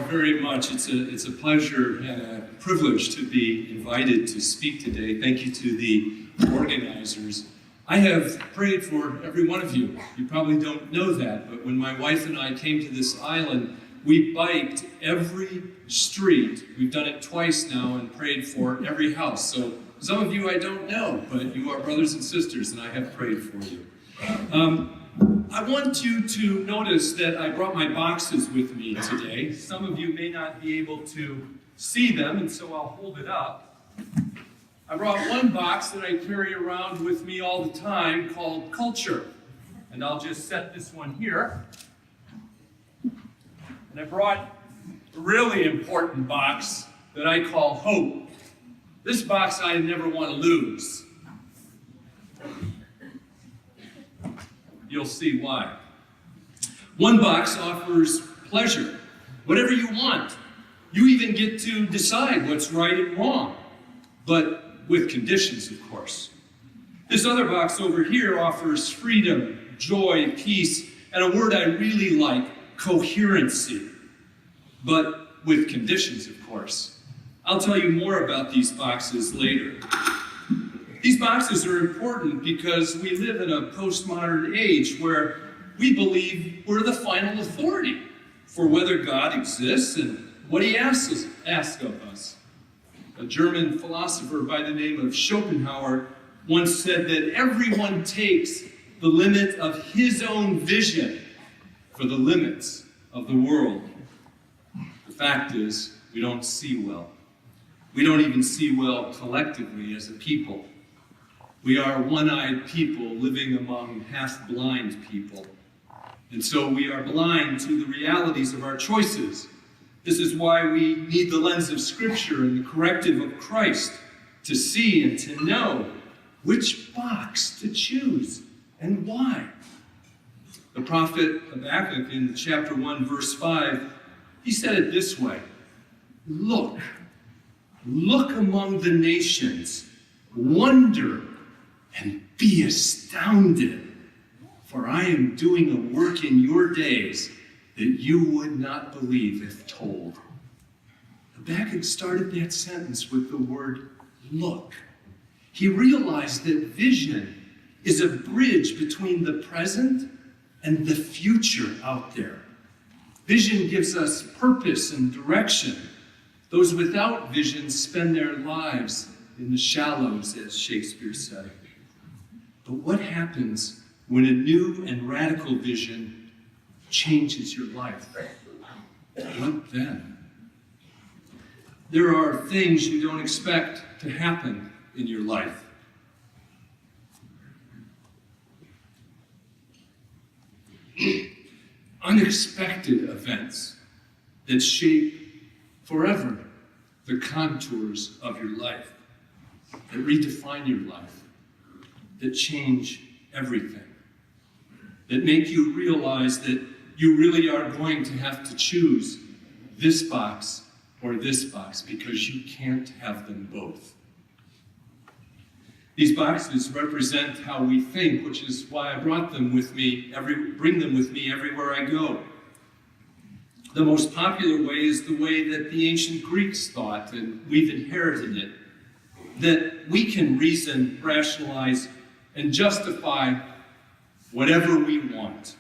very much. It's a pleasure and a privilege to be invited to speak today. Thank you to the organizers. I have prayed for every one of you. You probably don't know that, but when my wife and I came to this island, we biked every street. We've done it twice now and prayed for every house. So some of you I don't know, but you are brothers and sisters, and I have prayed for you. I want you to notice that I brought my boxes with me today. Some of you may not be able to see them, and so I'll hold it up. I brought one box that I carry around with me all the time called Culture. And I'll just set this one here. And I brought a really important box that I call Hope. This box I never want to lose. You'll see why. One box offers pleasure, whatever you want. You even get to decide what's right and wrong, but with conditions, of course. This other box over here offers freedom, joy, peace, and a word I really like, coherency, but with conditions, of course. I'll tell you more about these boxes later. These boxes are important because we live in a postmodern age where we believe we're the final authority for whether God exists and what he asks of us. A German philosopher by the name of Schopenhauer once said that everyone takes the limit of his own vision for the limits of the world. The fact is, we don't see well. We don't even see well collectively as a people. We are one-eyed people living among half-blind people. And so we are blind to the realities of our choices. This is why we need the lens of Scripture and the corrective of Christ to see and to know which box to choose and why. The prophet Habakkuk in chapter 1, verse 5, he said it this way, Look among the nations, wonder and be astounded, for I am doing a work in your days that you would not believe if told. Habakkuk started that sentence with the word look. He realized that vision is a bridge between the present and the future out there. Vision gives us purpose and direction. Those without vision spend their lives in the shallows, as Shakespeare said. But what happens when a new and radical vision changes your life? What then? There are things you don't expect to happen in your life. Unexpected events that shape forever the contours of your life, that redefine your life, that change everything, that make you realize that you really are going to have to choose this box or this box because you can't have them both. These boxes represent how we think, which is why I bring them with me everywhere I go. The most popular way is the way that the ancient Greeks thought, and we've inherited it, that we can reason, rationalize, and justify whatever we want.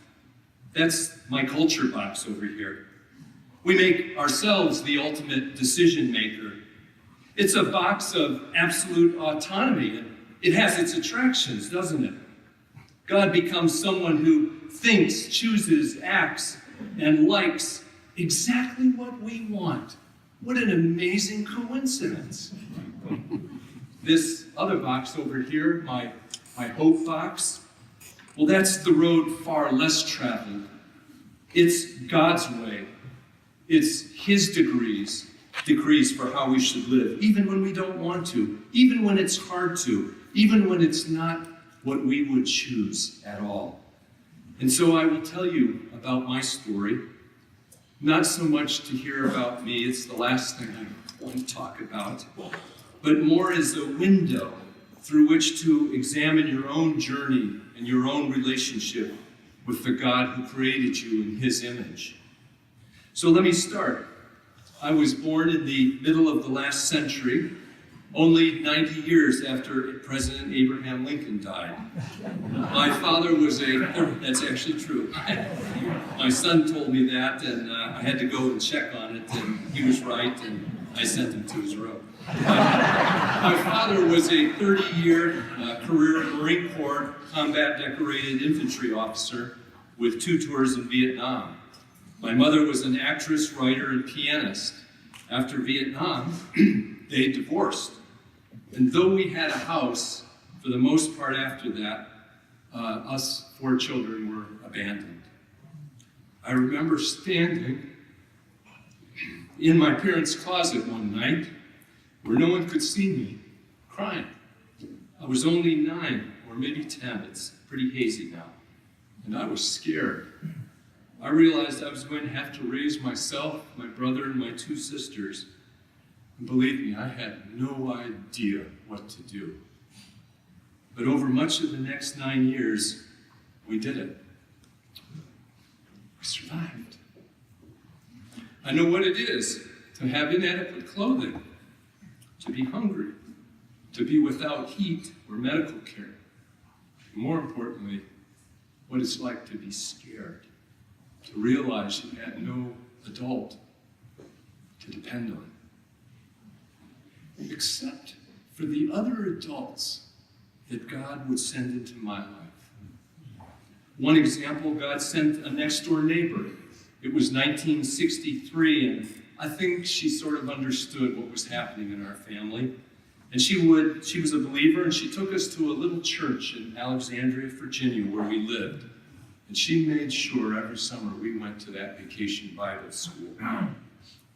That's my culture box over here. We make ourselves the ultimate decision maker. It's a box of absolute autonomy, and it has its attractions, doesn't it? God becomes someone who thinks, chooses, acts, and likes exactly what we want. What an amazing coincidence. This other box over here, my hope box, well, that's the road far less traveled. It's God's way. It's his decrees for how we should live, even when we don't want to, even when it's hard to, even when it's not what we would choose at all. And so I will tell you about my story, not so much to hear about me, it's the last thing I want to talk about, but more as a window through which to examine your own journey and your own relationship with the God who created you in his image. So let me start. I was born in the middle of the last century, only 90 years after President Abraham Lincoln died. My father was that's actually true. My son told me that, and I had to go and check on it, and he was right, and I sent him to his room. My father was a 30-year career Marine Corps combat decorated infantry officer with 2 tours in Vietnam. My mother was an actress, writer, and pianist. After Vietnam, they divorced. And though we had a house, for the most part after that, us 4 children were abandoned. I remember standing in my parents' closet one night where no one could see me, crying. I was only 9 or maybe 10, it's pretty hazy now, and I was scared. I realized I was going to have to raise myself, my brother, and my 2 sisters. And believe me, I had no idea what to do. But over much of the next 9 years, we did it. We survived. I know what it is to have inadequate clothing, to be hungry, to be without heat or medical care. And more importantly, what it's like to be scared, to realize you had no adult to depend on, except for the other adults that God would send into my life. One example, God sent a next-door neighbor. It was 1963, and I think she sort of understood what was happening in our family. And she was a believer, and she took us to a little church in Alexandria, Virginia, where we lived. And she made sure every summer we went to that vacation Bible school.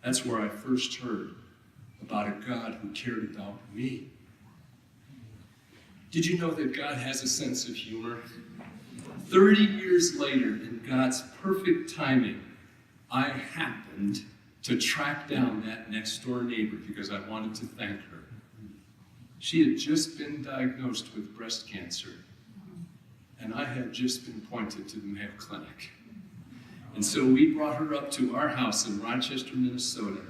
That's where I first heard about a God who cared about me. Did you know that God has a sense of humor? 30 years later, in God's perfect timing, I happened to track down that next door neighbor because I wanted to thank her. She had just been diagnosed with breast cancer, and I had just been appointed to the Mayo Clinic. And so we brought her up to our house in Rochester, Minnesota,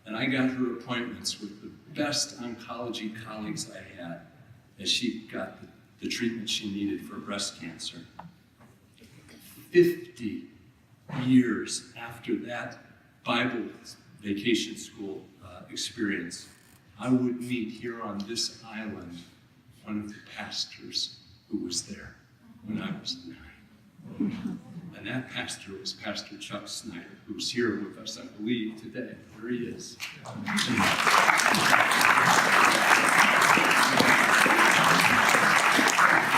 and I got her appointments with the best oncology colleagues I had as she got the treatment she needed for breast cancer. 50 years after that Bible vacation school experience, I would meet here on this island one of the pastors who was there when I was 9. And that pastor was Pastor Chuck Snyder, who's here with us, I believe, today. There he is.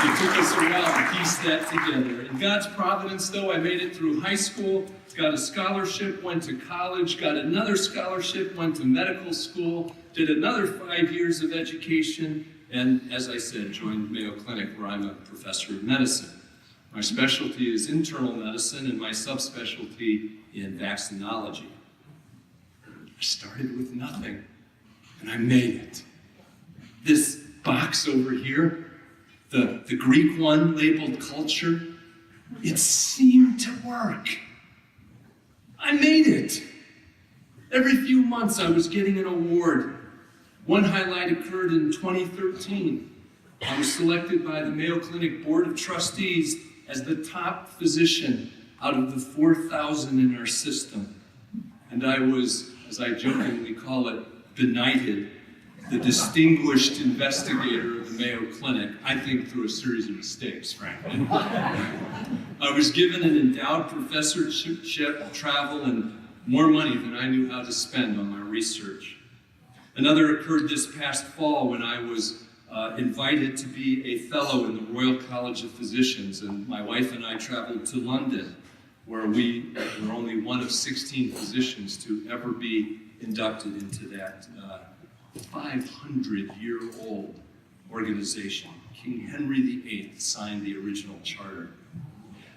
It took us a while to piece that together. In God's providence, though, I made it through high school, got a scholarship, went to college, got another scholarship, went to medical school, did another 5 years of education, and as I said, joined Mayo Clinic, where I'm a professor of medicine. My specialty is internal medicine and my subspecialty in vaccinology. I started with nothing, and I made it. This box over here, the Greek one labeled culture, it seemed to work. I made it. Every few months I was getting an award. One highlight occurred in 2013. I was selected by the Mayo Clinic Board of Trustees as the top physician out of the 4,000 in our system. And I was, as I jokingly call it, benighted, the distinguished investigator of the Mayo Clinic, I think through a series of mistakes, frankly. I was given an endowed professorship, travel, and more money than I knew how to spend on my research. Another occurred this past fall when I was invited to be a fellow in the Royal College of Physicians, and my wife and I traveled to London, where we were only one of 16 physicians to ever be inducted into that 500-year-old organization. King Henry VIII signed the original charter.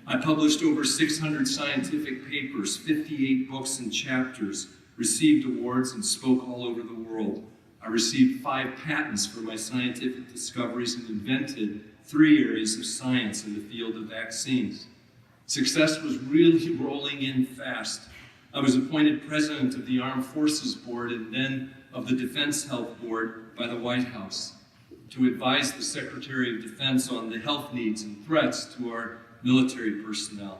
I published over 600 scientific papers, 58 books and chapters, received awards, and spoke all over the world. I received 5 patents for my scientific discoveries and invented 3 areas of science in the field of vaccines. Success was really rolling in fast. I was appointed president of the Armed Forces Board and then of the Defense Health Board by the White House to advise the Secretary of Defense on the health needs and threats to our military personnel.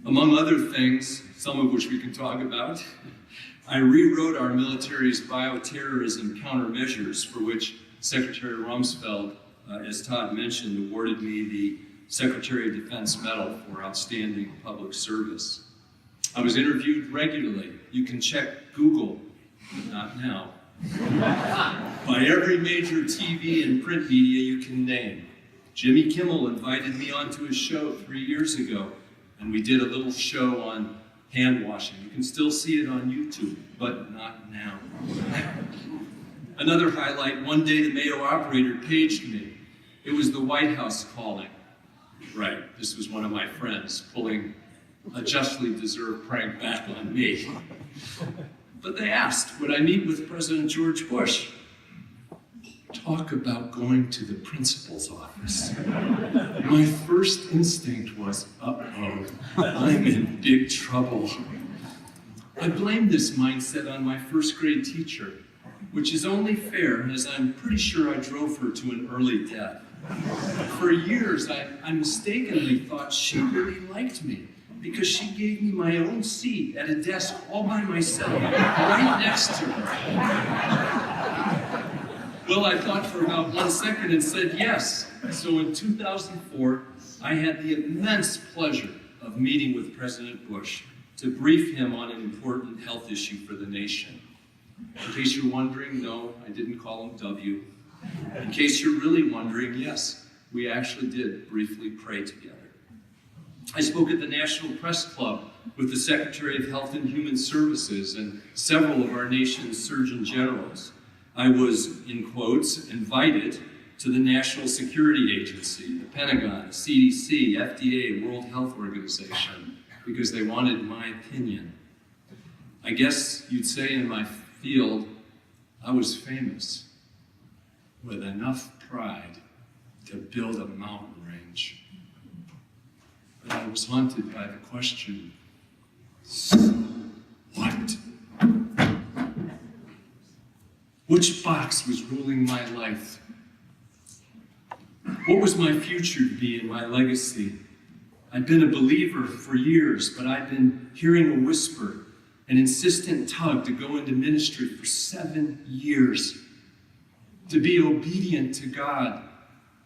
Among other things, some of which we can talk about, I rewrote our military's bioterrorism countermeasures, for which Secretary Rumsfeld, as Todd mentioned, awarded me the Secretary of Defense Medal for outstanding public service. I was interviewed regularly. You can check Google, but not now, by every major TV and print media you can name. Jimmy Kimmel invited me onto his show 3 years ago, and we did a little show on hand washing. You can still see it on YouTube, but not now. Another highlight, one day the Mayo operator paged me. It was the White House calling. Right, this was one of my friends pulling a justly deserved prank back on me. But they asked, would I meet with President George Bush? Talk about going to the principal's office. My first instinct was, uh-oh, I'm in big trouble. I blamed this mindset on my first grade teacher, which is only fair as I'm pretty sure I drove her to an early death. For years, I mistakenly thought she really liked me because she gave me my own seat at a desk all by myself, right next to her. Well, I thought for about 1 second and said yes. So in 2004, I had the immense pleasure of meeting with President Bush to brief him on an important health issue for the nation. In case you're wondering, no, I didn't call him W. In case you're really wondering, yes, we actually did briefly pray together. I spoke at the National Press Club with the Secretary of Health and Human Services and several of our nation's Surgeon Generals. I was, in quotes, invited to the National Security Agency, the Pentagon, the CDC, FDA, World Health Organization, because they wanted my opinion. I guess you'd say in my field, I was famous, with enough pride to build a mountain range. But I was haunted by the question, so what? Which box was ruling my life? What was my future to be and my legacy? I'd been a believer for years, but I'd been hearing a whisper, an insistent tug to go into ministry for 7 years, to be obedient to God,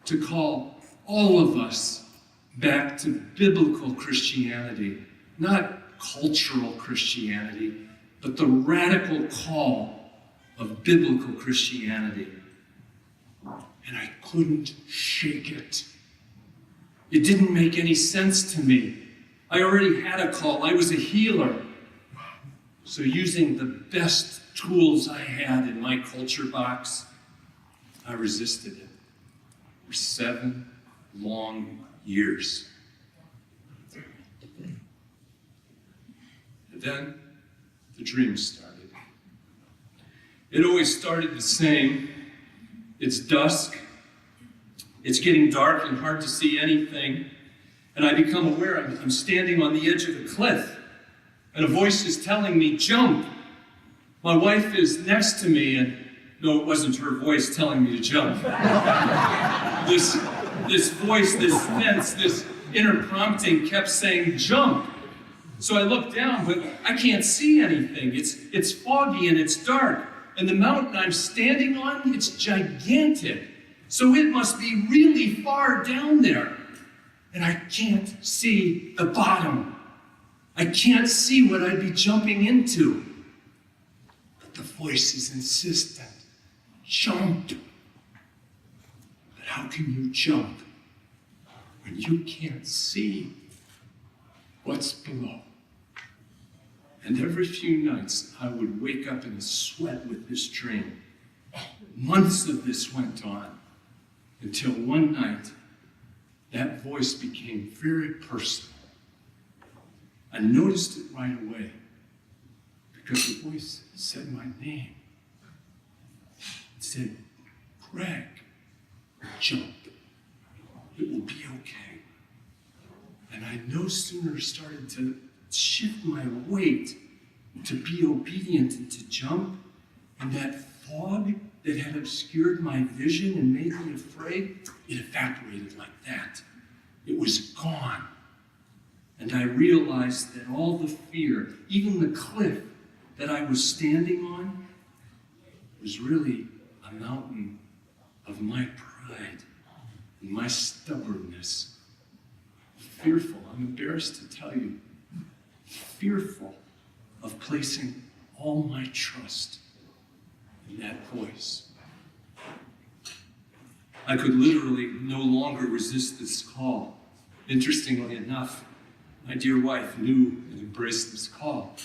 to call all of us back to biblical Christianity, not cultural Christianity, but the radical call of biblical Christianity. And I couldn't shake it. It didn't make any sense to me. I already had a call. I was a healer. So using the best tools I had in my culture box, I resisted it for 7 long years. And then the dream started. It always started the same. It's dusk. It's getting dark and hard to see anything. And I become aware I'm standing on the edge of a cliff. And a voice is telling me, jump. My wife is next to me, and no, it wasn't her voice telling me to jump. This voice, this sense, this inner prompting kept saying, jump. So I look down, but I can't see anything. It's foggy and it's dark. And the mountain I'm standing on, it's gigantic. So it must be really far down there. And I can't see the bottom. I can't see what I'd be jumping into. But the voice is insistent. Jump. But how can you jump when you can't see what's below? And every few nights, I would wake up in a sweat with this dream. Months of this went on, until one night, that voice became very personal. I noticed it right away, because the voice said my name. It said, Greg, jump. It will be okay. And I no sooner started to shift my weight to be obedient and to jump, and that fog that had obscured my vision and made me afraid, it evaporated like that. It was gone. And I realized that all the fear, even the cliff that I was standing on, was really a mountain of my pride and my stubbornness. Fearful, I'm embarrassed to tell you, fearful of placing all my trust in that voice. I could literally no longer resist this call. Interestingly enough, my dear wife knew and embraced this call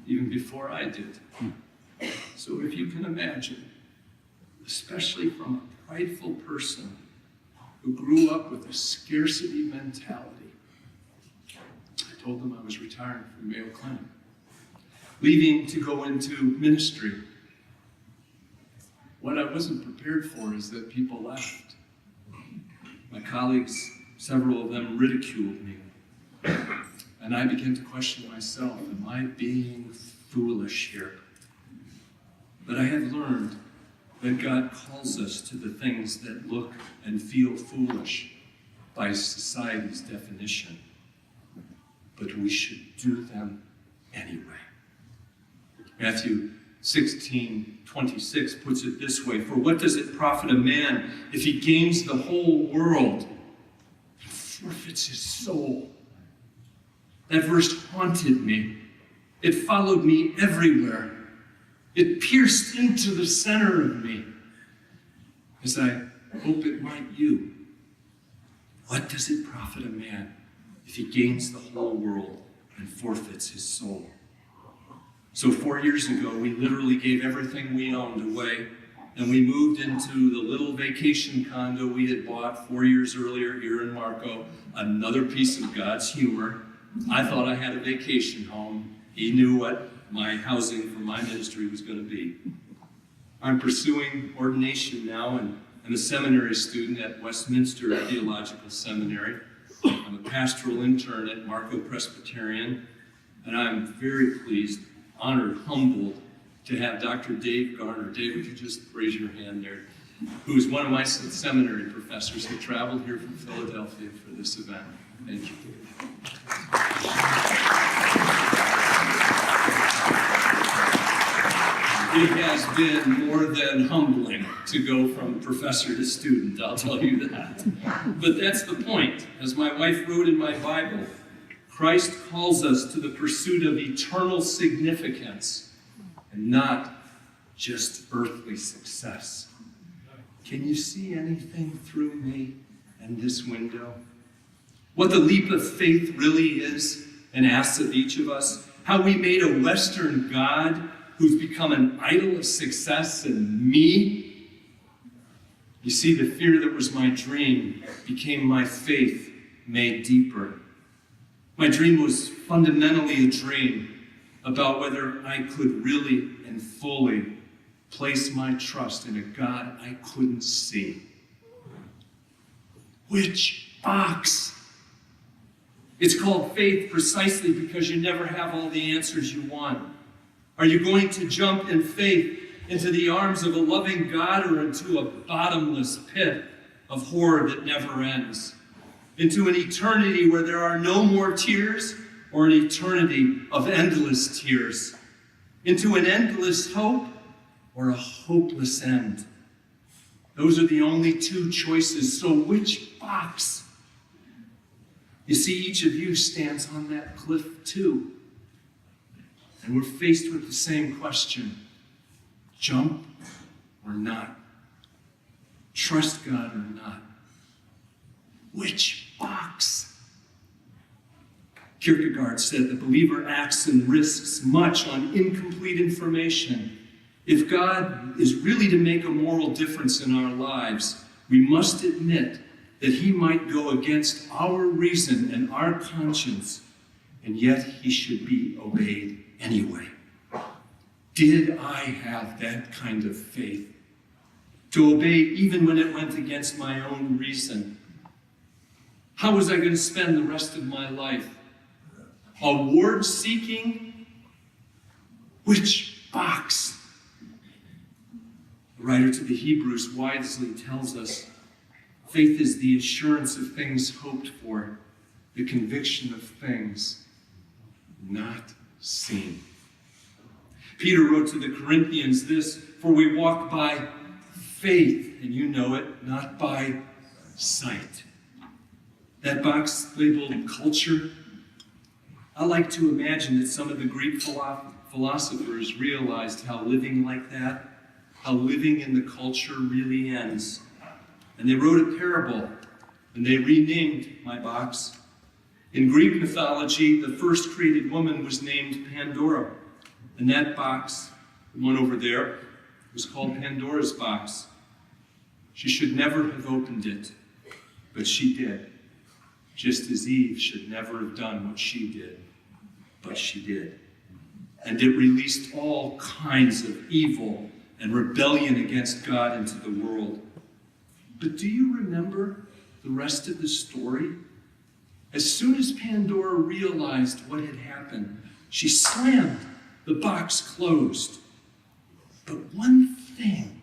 even before I did. So if you can imagine, especially from a prideful person who grew up with a scarcity mentality, I told them I was retiring from Mayo Clinic, leaving to go into ministry. What I wasn't prepared for is that people laughed. My colleagues, several of them ridiculed me. And I began to question myself, am I being foolish here? But I have learned that God calls us to the things that look and feel foolish by society's definition. But we should do them anyway. Matthew 16:26 puts it this way, "For what does it profit a man if he gains the whole world and forfeits his soul?" That verse haunted me. It followed me everywhere. It pierced into the center of me, as I hope it might you. What does it profit a man if he gains the whole world and forfeits his soul? So 4 years ago, we literally gave everything we owned away, and we moved into the little vacation condo we had bought 4 years earlier here in Marco. Another piece of God's humor. I thought I had a vacation home. He knew what my housing for my ministry was going to be. I'm pursuing ordination now, and I'm a seminary student at Westminster Theological Seminary. I'm a pastoral intern at Marco Presbyterian, and I'm very pleased, honored, humbled to have Dr. Dave Garner. Dave, would you just raise your hand there? Who's one of my seminary professors who traveled here from Philadelphia for this event. Thank you, Dave. It has been more than humbling to go from professor to student, I'll tell you that. But that's the point. As my wife wrote in my Bible, Christ calls us to the pursuit of eternal significance and not just earthly success. Can you see anything through me and this window? What the leap of faith really is and asks of each of us, how we made a Western God who's become an idol of success and me. You see, the fear that was my dream became my faith made deeper. My dream was fundamentally a dream about whether I could really and fully place my trust in a God I couldn't see. Which box? It's called faith precisely because you never have all the answers you want. Are you going to jump in faith into the arms of a loving God or into a bottomless pit of horror that never ends? Into an eternity where there are no more tears or an eternity of endless tears? Into an endless hope or a hopeless end? Those are the only two choices. So which box? You see, each of you stands on that cliff too. And we're faced with the same question. Jump or not? Trust God or not? Which box? Kierkegaard said the believer acts and risks much on incomplete information. If God is really to make a moral difference in our lives, we must admit that he might go against our reason and our conscience, and yet he should be obeyed anyway. Did I have that kind of faith? To obey even when it went against my own reason? How was I going to spend the rest of my life? Award-seeking Which box? The writer to the Hebrews wisely tells us, faith is the assurance of things hoped for, the conviction of things not seen. Peter wrote to the Corinthians this, for we walk by faith, and you know it, not by sight. That box labeled culture, I like to imagine that some of the Greek philosophers realized how living like that, how living in the culture really ends. And they wrote a parable, and they renamed my box. In Greek mythology, the first created woman was named Pandora. And that box, the one over there, was called Pandora's box. She should never have opened it, but she did. Just as Eve should never have done what she did, but she did. And it released all kinds of evil and rebellion against God into the world. But do you remember the rest of the story? As soon as Pandora realized what had happened, she slammed the box closed. But one thing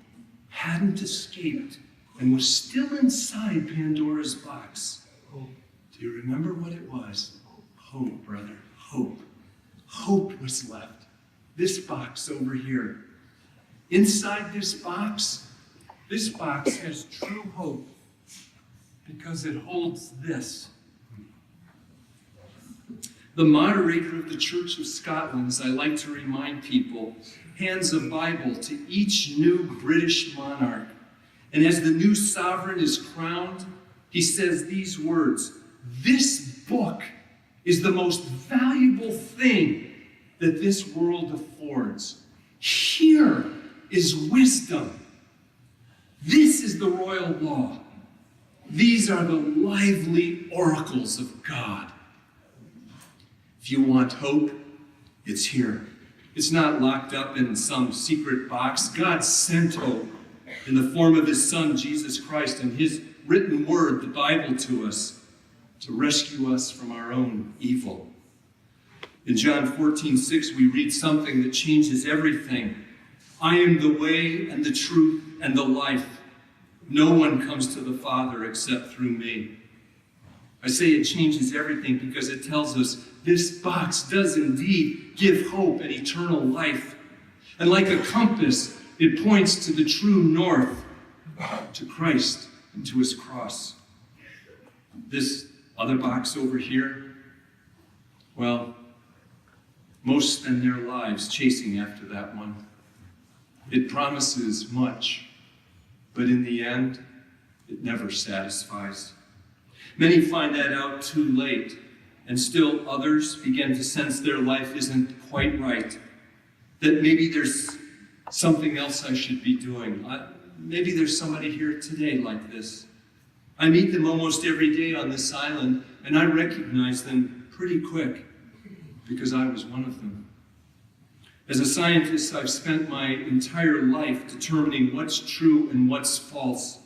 hadn't escaped and was still inside Pandora's box. Do you remember what it was? Hope, brother, hope. Hope was left. This box over here. Inside this box has true hope because it holds this. The moderator of the Church of Scotland, as I like to remind people, hands a Bible to each new British monarch. And as the new sovereign is crowned, he says these words, "This book is the most valuable thing that this world affords. Here is wisdom. This is the royal law. These are the lively oracles of God." If you want hope, it's here. It's not locked up in some secret box. God sent hope in the form of his Son, Jesus Christ, and his written word, the Bible, to us to rescue us from our own evil. In John 14:6, we read something that changes everything. I am the way and the truth and the life. No one comes to the Father except through me. I say it changes everything because it tells us this box does indeed give hope and eternal life. And like a compass, it points to the true north, to Christ and to his cross. This other box over here, well, most spend their lives chasing after that one. It promises much, but in the end, it never satisfies. Many find that out too late, and still others begin to sense their life isn't quite right, that maybe there's something else I should be doing. Maybe there's somebody here today like this. I meet them almost every day on this island, and I recognize them pretty quick because I was one of them. As a scientist, I've spent my entire life determining what's true and what's false.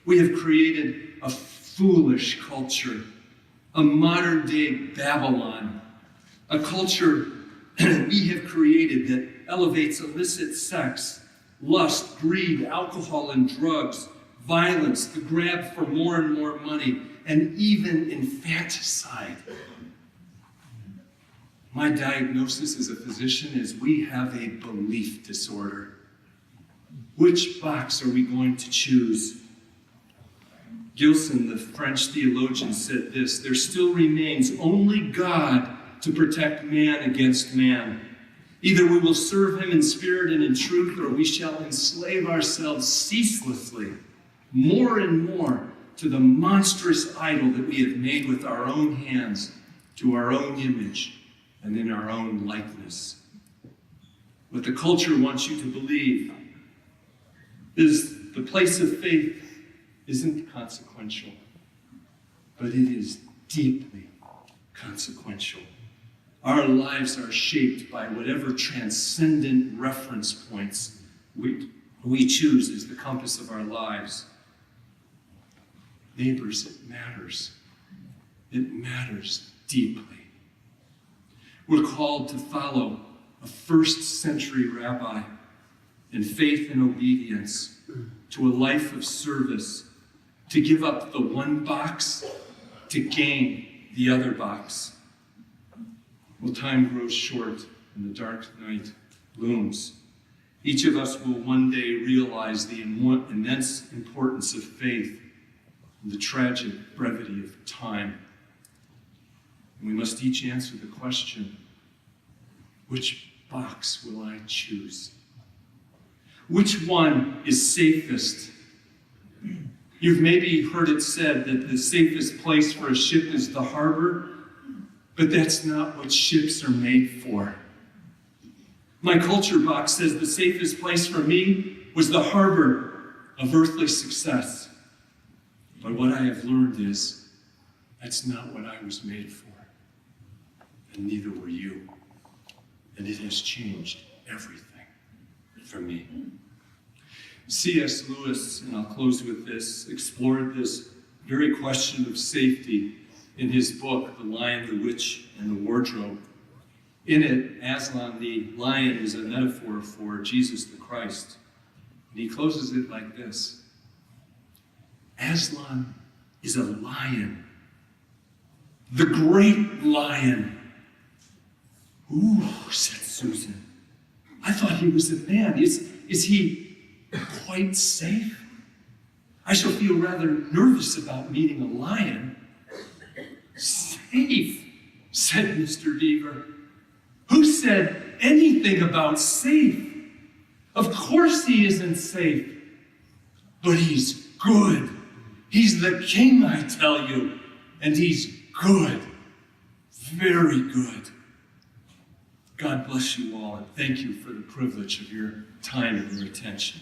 We have created a foolish culture, a modern-day Babylon, a culture we have created that elevates illicit sex, lust, greed, alcohol and drugs, violence, the grab for more and more money, and even infanticide. My diagnosis as a physician is we have a belief disorder. Which box are we going to choose? Gilson, the French theologian, said this: there still remains only God to protect man against man. Either we will serve him in spirit and in truth, or we shall enslave ourselves ceaselessly, more and more, to the monstrous idol that we have made with our own hands, to our own image, and in our own likeness. What the culture wants you to believe is the place of faith isn't consequential, but it is deeply consequential. Our lives are shaped by whatever transcendent reference points we choose as the compass of our lives. Neighbors, it matters. It matters deeply. We're called to follow a first-century rabbi, in faith and obedience to a life of service, to give up the one box to gain the other box. Well, time grows short and the dark night looms. Each of us will one day realize the immense importance of faith and the tragic brevity of time. And we must each answer the question, which box will I choose? Which one is safest? You've maybe heard it said that the safest place for a ship is the harbor, but that's not what ships are made for. My culture box says the safest place for me was the harbor of earthly success. But what I have learned is that's not what I was made for. And neither were you. And it has changed everything for me. C.S. Lewis, and I'll close with this, explored this very question of safety in his book, The Lion, the Witch, and the Wardrobe. In it, Aslan the lion is a metaphor for Jesus the Christ. And he closes it like this. Aslan is a lion, the great lion. Ooh, said Susan. I thought he was a man. Is he quite safe? I shall feel rather nervous about meeting a lion. Safe, said Mr. Beaver. Who said anything about safe? Of course he isn't safe. But he's good. He's the king, I tell you. And he's good. Very good. God bless you all, and thank you for the privilege of your time and your attention.